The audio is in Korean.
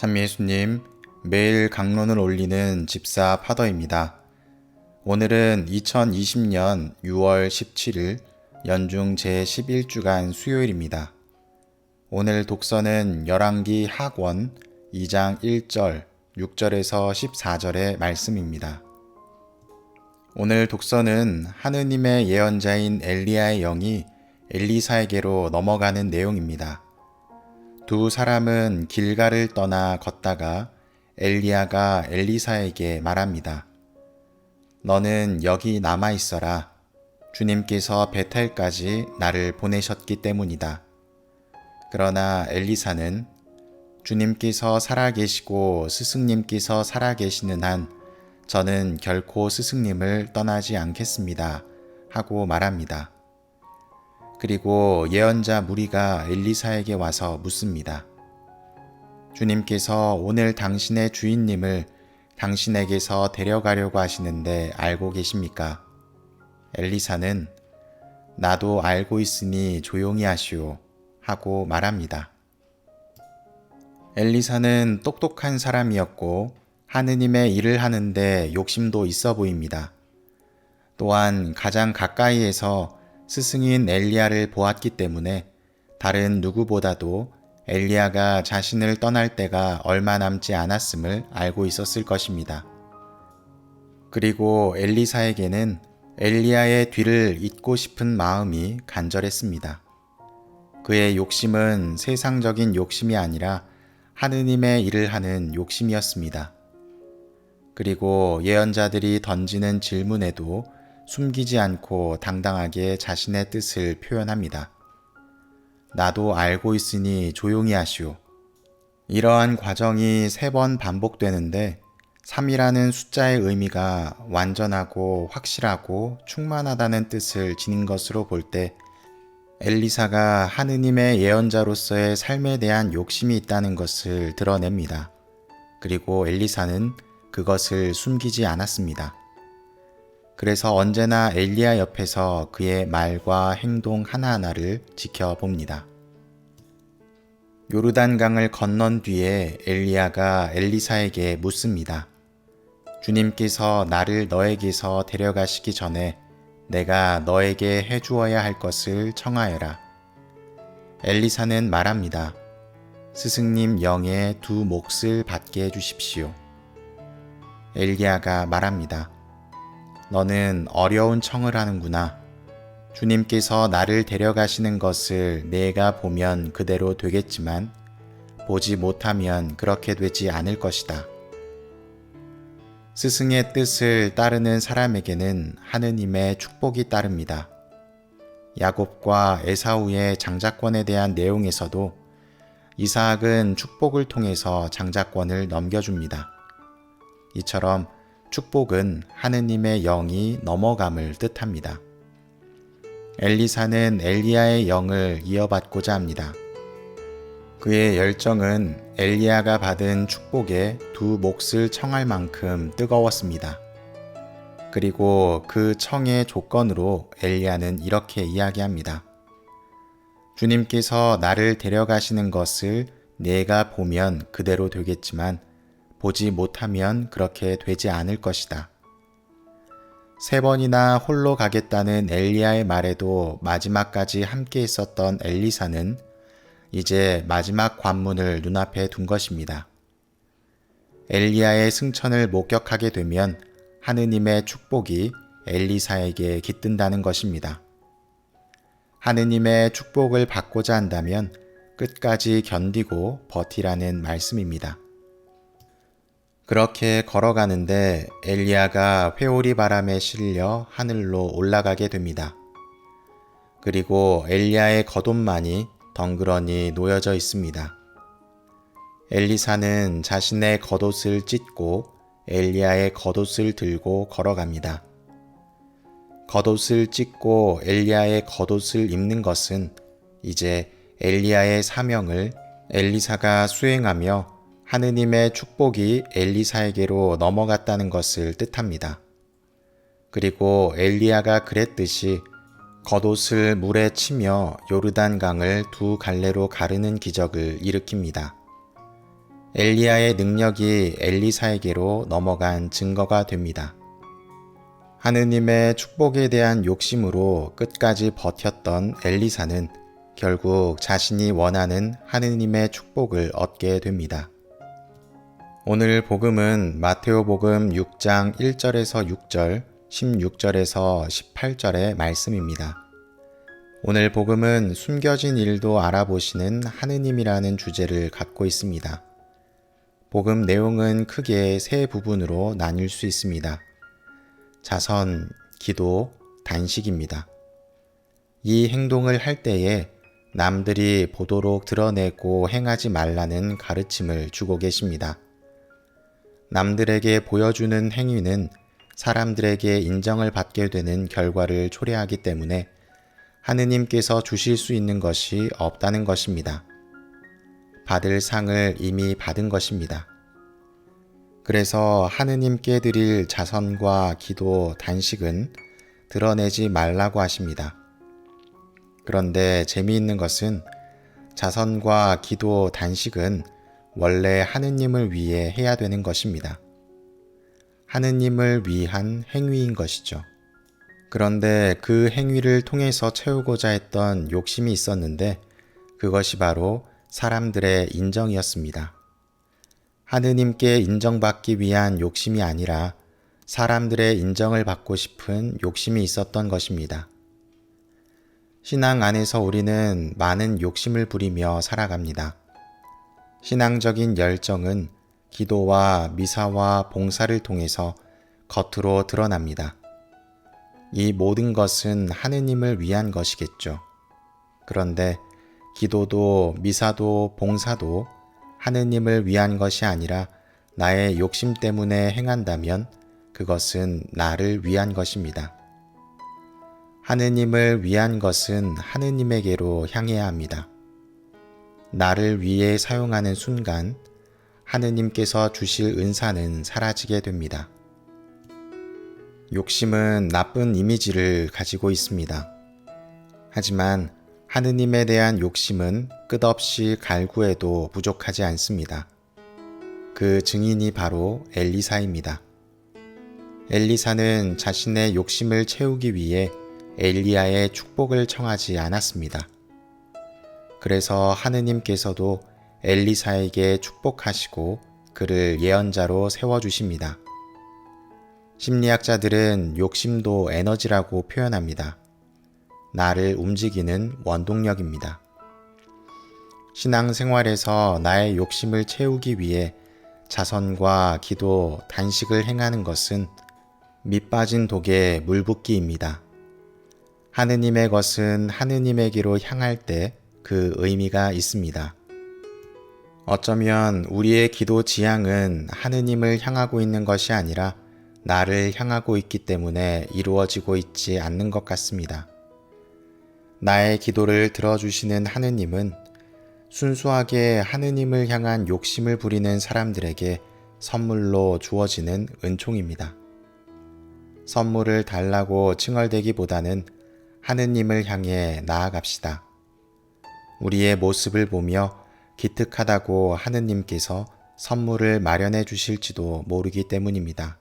참예수님, 매일 강론을 올리는 집사 파더입니다. 오늘은 2020년 6월 17일 연중 제11주간 수요일입니다. 오늘 독서는 열왕기 하권 2장 1절, 6절에서 14절의 말씀입니다. 오늘 독서는 하느님의 예언자인 엘리야의 영이 엘리사에게로 넘어가는 내용입니다. 두 사람은 길가를 떠나 걷다가 엘리야가 엘리사에게 말합니다. 너는 여기 남아 있어라. 주님께서 베텔까지 나를 보내셨기 때문이다. 그러나 엘리사는 주님께서 살아계시고 스승님께서 살아계시는 한 저는 결코 스승님을 떠나지 않겠습니다. 하고 말합니다. 그리고 예언자 무리가 엘리사에게 와서 묻습니다. 주님께서 오늘 당신의 주인님을 당신에게서 데려가려고 하시는데 알고 계십니까? 엘리사는 나도 알고 있으니 조용히 하시오 하고 말합니다. 엘리사는 똑똑한 사람이었고 하느님의 일을 하는데 욕심도 있어 보입니다. 또한 가장 가까이에서 스승인 엘리야를 보았기 때문에 다른 누구보다도 엘리야가 자신을 떠날 때가 얼마 남지 않았음을 알고 있었을 것입니다. 그리고 엘리사에게는 엘리야의 뒤를 잇고 싶은 마음이 간절했습니다. 그의 욕심은 세상적인 욕심이 아니라 하느님의 일을 하는 욕심이었습니다. 그리고 예언자들이 던지는 질문에도 숨기지 않고 당당하게 자신의 뜻을 표현합니다. 나도 알고 있으니 조용히 하시오. 이러한 과정이 3번 반복되는데 3이라는 숫자의 의미가 완전하고 확실하고 충만하다는 뜻을 지닌 것으로 볼 때 엘리사가 하느님의 예언자로서의 삶에 대한 욕심이 있다는 것을 드러냅니다. 그리고 엘리사는 그것을 숨기지 않았습니다. 그래서 언제나 엘리야 옆에서 그의 말과 행동 하나하나를 지켜봅니다. 요르단강을 건넌 뒤에 엘리야가 엘리사에게 묻습니다. 주님께서 나를 너에게서 데려가시기 전에 내가 너에게 해주어야 할 것을 청하여라. 엘리사는 말합니다. 스승님 영의 2 몫을 받게 해주십시오. 엘리야가 말합니다. 너는 어려운 청을 하는구나. 주님께서 나를 데려가시는 것을 내가 보면 그대로 되겠지만 보지 못하면 그렇게 되지 않을 것이다. 스승의 뜻을 따르는 사람에게는 하느님의 축복이 따릅니다. 야곱과 에사우의 장자권에 대한 내용에서도 이삭은 축복을 통해서 장자권을 넘겨줍니다. 이처럼 축복은 하느님의 영이 넘어감을 뜻합니다. 엘리사는 엘리야의 영을 이어받고자 합니다. 그의 열정은 엘리야가 받은 축복의 2 몫을 청할 만큼 뜨거웠습니다. 그리고 그 청의 조건으로 엘리야는 이렇게 이야기합니다. 주님께서 나를 데려가시는 것을 내가 보면 그대로 되겠지만 보지 못하면 그렇게 되지 않을 것이다. 3번이나 홀로 가겠다는 엘리야의 말에도 마지막까지 함께 있었던 엘리사는 이제 마지막 관문을 눈앞에 둔 것입니다. 엘리야의 승천을 목격하게 되면 하느님의 축복이 엘리사에게 깃든다는 것입니다. 하느님의 축복을 받고자 한다면 끝까지 견디고 버티라는 말씀입니다. 그렇게 걸어가는데 엘리야가 회오리 바람에 실려 하늘로 올라가게 됩니다. 그리고 엘리야의 겉옷만이 덩그러니 놓여져 있습니다. 엘리사는 자신의 겉옷을 찢고 엘리야의 겉옷을 들고 걸어갑니다. 겉옷을 찢고 엘리야의 겉옷을 입는 것은 이제 엘리야의 사명을 엘리사가 수행하며 하느님의 축복이 엘리사에게로 넘어갔다는 것을 뜻합니다. 그리고 엘리야가 그랬듯이 겉옷을 물에 치며 요르단강을 2 갈래로 가르는 기적을 일으킵니다. 엘리야의 능력이 엘리사에게로 넘어간 증거가 됩니다. 하느님의 축복에 대한 욕심으로 끝까지 버텼던 엘리사는 결국 자신이 원하는 하느님의 축복을 얻게 됩니다. 오늘 복음은 마테오복음 6장 1절에서 6절, 16절에서 18절의 말씀입니다. 오늘 복음은 숨겨진 일도 알아보시는 하느님이라는 주제를 갖고 있습니다. 복음 내용은 크게 세 부분으로 나뉠 수 있습니다. 자선, 기도, 단식입니다. 이 행동을 할 때에 남들이 보도록 드러내고 행하지 말라는 가르침을 주고 계십니다. 남들에게 보여주는 행위는 사람들에게 인정을 받게 되는 결과를 초래하기 때문에 하느님께서 주실 수 있는 것이 없다는 것입니다. 받을 상을 이미 받은 것입니다. 그래서 하느님께 드릴 자선과 기도, 단식은 드러내지 말라고 하십니다. 그런데 재미있는 것은 자선과 기도, 단식은 원래 하느님을 위해 해야 되는 것입니다. 하느님을 위한 행위인 것이죠. 그런데 그 행위를 통해서 채우고자 했던 욕심이 있었는데 그것이 바로 사람들의 인정이었습니다. 하느님께 인정받기 위한 욕심이 아니라 사람들의 인정을 받고 싶은 욕심이 있었던 것입니다. 신앙 안에서 우리는 많은 욕심을 부리며 살아갑니다. 신앙적인 열정은 기도와 미사와 봉사를 통해서 겉으로 드러납니다. 이 모든 것은 하느님을 위한 것이겠죠. 그런데 기도도 미사도 봉사도 하느님을 위한 것이 아니라 나의 욕심 때문에 행한다면 그것은 나를 위한 것입니다. 하느님을 위한 것은 하느님에게로 향해야 합니다. 나를 위해 사용하는 순간 하느님께서 주실 은사는 사라지게 됩니다. 욕심은 나쁜 이미지를 가지고 있습니다. 하지만 하느님에 대한 욕심은 끝없이 갈구해도 부족하지 않습니다. 그 증인이 바로 엘리사입니다. 엘리사는 자신의 욕심을 채우기 위해 엘리야의 축복을 청하지 않았습니다. 그래서 하느님께서도 엘리사에게 축복하시고 그를 예언자로 세워주십니다. 심리학자들은 욕심도 에너지라고 표현합니다. 나를 움직이는 원동력입니다. 신앙생활에서 나의 욕심을 채우기 위해 자선과 기도, 단식을 행하는 것은 밑 빠진 독에 물 붓기입니다. 하느님의 것은 하느님에게로 향할 때 그 의미가 있습니다. 어쩌면 우리의 기도 지향은 하느님을 향하고 있는 것이 아니라 나를 향하고 있기 때문에 이루어지고 있지 않는 것 같습니다. 나의 기도를 들어주시는 하느님은 순수하게 하느님을 향한 욕심을 부리는 사람들에게 선물로 주어지는 은총입니다. 선물을 달라고 칭얼대기보다는 하느님을 향해 나아갑시다. 우리의 모습을 보며 기특하다고 하느님께서 선물을 마련해 주실지도 모르기 때문입니다.